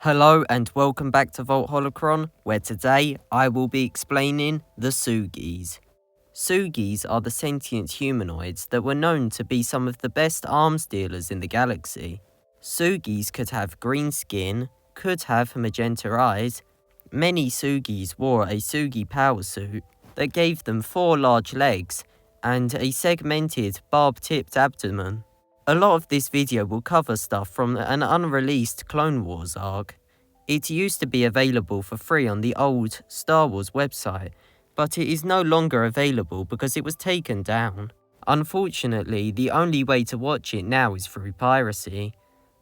Hello and welcome back to Vault Holocron, where today I will be explaining the Sugis. Sugis are the sentient humanoids that were known to be some of the best arms dealers in the galaxy. Sugis could have green skin, could have magenta eyes. Many Sugis wore a Sugi power suit that gave them 4 large legs and a segmented, barb-tipped abdomen. A lot of this video will cover stuff from an unreleased Clone Wars arc. It used to be available for free on the old Star Wars website, but it is no longer available because it was taken down. Unfortunately, the only way to watch it now is through piracy.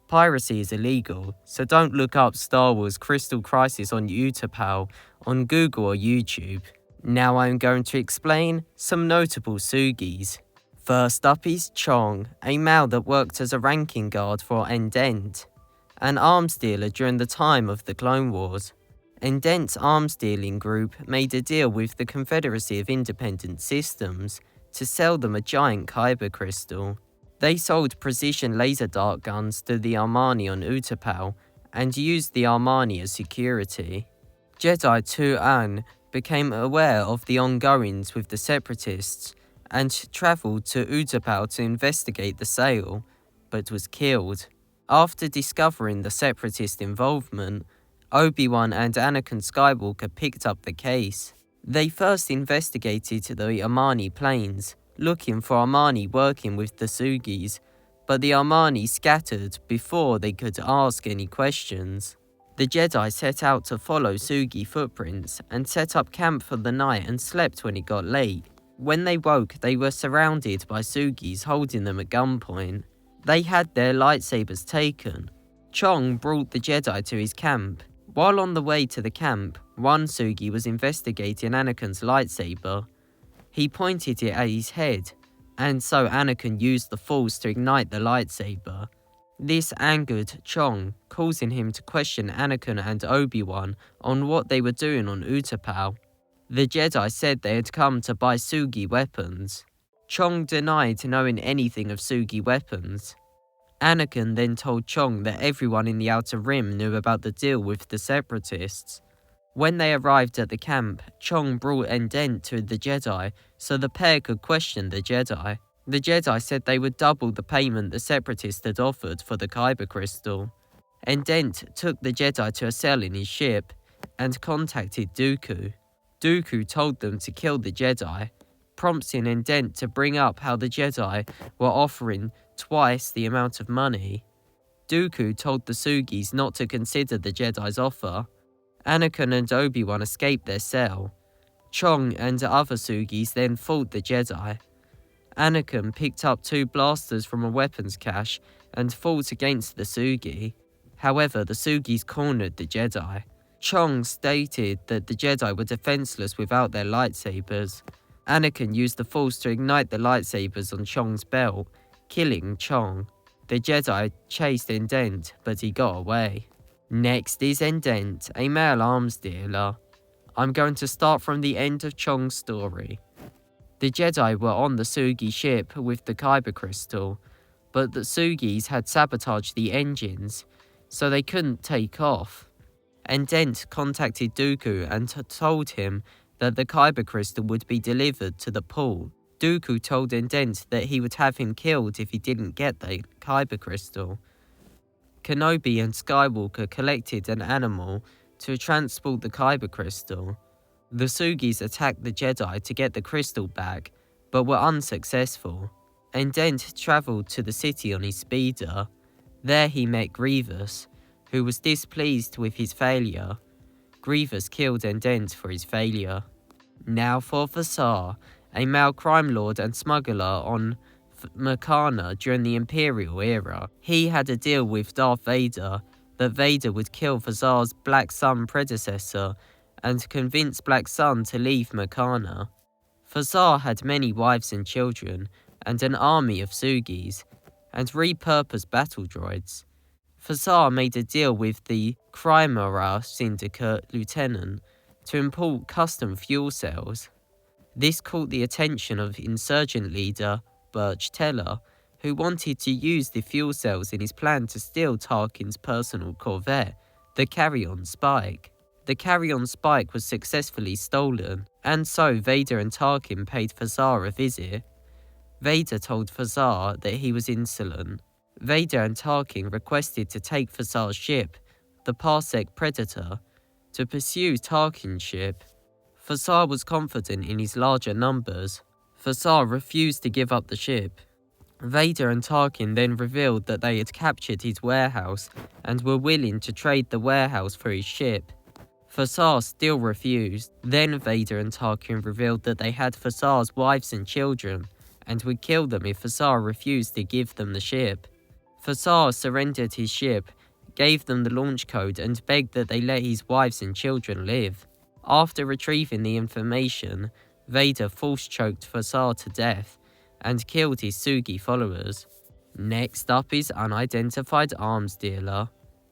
Piracy is illegal, so don't look up Star Wars Crystal Crisis on Utapau on Google or YouTube. Now I'm going to explain some notable Sugis. First up is Chong, a male that worked as a ranking guard for Endent, an arms dealer during the time of the Clone Wars. Endent's arms dealing group made a deal with the Confederacy of Independent Systems to sell them a giant kyber crystal. They sold precision laser dart guns to the Armani on Utapau and used the Armani as security. Jedi Tu-An became aware of the ongoings with the Separatists and travelled to Utapau to investigate the sale, but was killed. After discovering the Separatist involvement, Obi-Wan and Anakin Skywalker picked up the case. They first investigated the Armani planes, looking for Armani working with the Sugis, but the Armani scattered before they could ask any questions. The Jedi set out to follow Sugi footprints and set up camp for the night and slept when it got late. When they woke, they were surrounded by Sugis holding them at gunpoint. They had their lightsabers taken. Chong brought the Jedi to his camp. While on the way to the camp, one Sugi was investigating Anakin's lightsaber. He pointed it at his head, and so Anakin used the Force to ignite the lightsaber. This angered Chong, causing him to question Anakin and Obi-Wan on what they were doing on Utapau. The Jedi said they had come to buy Sugi weapons. Chong denied knowing anything of Sugi weapons. Anakin then told Chong that everyone in the Outer Rim knew about the deal with the Separatists. When they arrived at the camp, Chong brought Endent to the Jedi so the pair could question the Jedi. The Jedi said they would double the payment the Separatists had offered for the kyber crystal. Endent took the Jedi to a cell in his ship and contacted Dooku. Dooku told them to kill the Jedi, prompting Endent to bring up how the Jedi were offering twice the amount of money. Dooku told the Sugis not to consider the Jedi's offer. Anakin and Obi-Wan escaped their cell. Chong and other Sugis then fought the Jedi. Anakin picked up 2 blasters from a weapons cache and fought against the Sugi. However, the Sugis cornered the Jedi. Chong stated that the Jedi were defenseless without their lightsabers. Anakin used the Force to ignite the lightsabers on Chong's belt, killing Chong. The Jedi chased Endent, but he got away. Next is Endent, a male arms dealer. I'm going to start from the end of Chong's story. The Jedi were on the Sugi ship with the kyber crystal, but the Sugis had sabotaged the engines, so they couldn't take off. Endent contacted Dooku and told him that the kyber crystal would be delivered to the pool. Dooku told Endent that he would have him killed if he didn't get the kyber crystal. Kenobi and Skywalker collected an animal to transport the kyber crystal. The Sugis attacked the Jedi to get the crystal back, but were unsuccessful. Endent travelled to the city on his speeder. There he met Grievous, who was displeased with his failure. Grievous killed Endent for his failure. Now for Fazar, a male crime lord and smuggler on Meccana during the Imperial era. He had a deal with Darth Vader that Vader would kill Fazar's Black Sun predecessor and convince Black Sun to leave Meccana. Fazar had many wives and children and an army of Sugis and repurposed battle droids. Fazar made a deal with the Chimera Syndicate lieutenant to import custom fuel cells. This caught the attention of insurgent leader Birch Teller, who wanted to use the fuel cells in his plan to steal Tarkin's personal Corvette, the carry-on spike. The carry-on spike was successfully stolen, and so Vader and Tarkin paid Fazar a visit. Vader told Fazar that he was insolent. Vader and Tarkin requested to take Fazar's ship, the Parsec Predator, to pursue Tarkin's ship. Fazar was confident in his larger numbers. Fazar refused to give up the ship. Vader and Tarkin then revealed that they had captured his warehouse and were willing to trade the warehouse for his ship. Fazar still refused. Then Vader and Tarkin revealed that they had Fazar's wives and children and would kill them if Fazar refused to give them the ship. Fazar surrendered his ship, gave them the launch code and begged that they let his wives and children live. After retrieving the information, Vader force-choked Fazar to death and killed his Sugi followers. Next up is Unidentified Arms Dealer,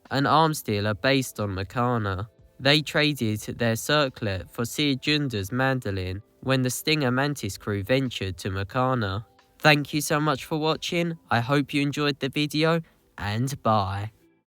an arms dealer based on Meccana. They traded their circlet for Seer Junda's mandolin when the Stinger Mantis crew ventured to Meccana. Thank you so much for watching, I hope you enjoyed the video, and bye.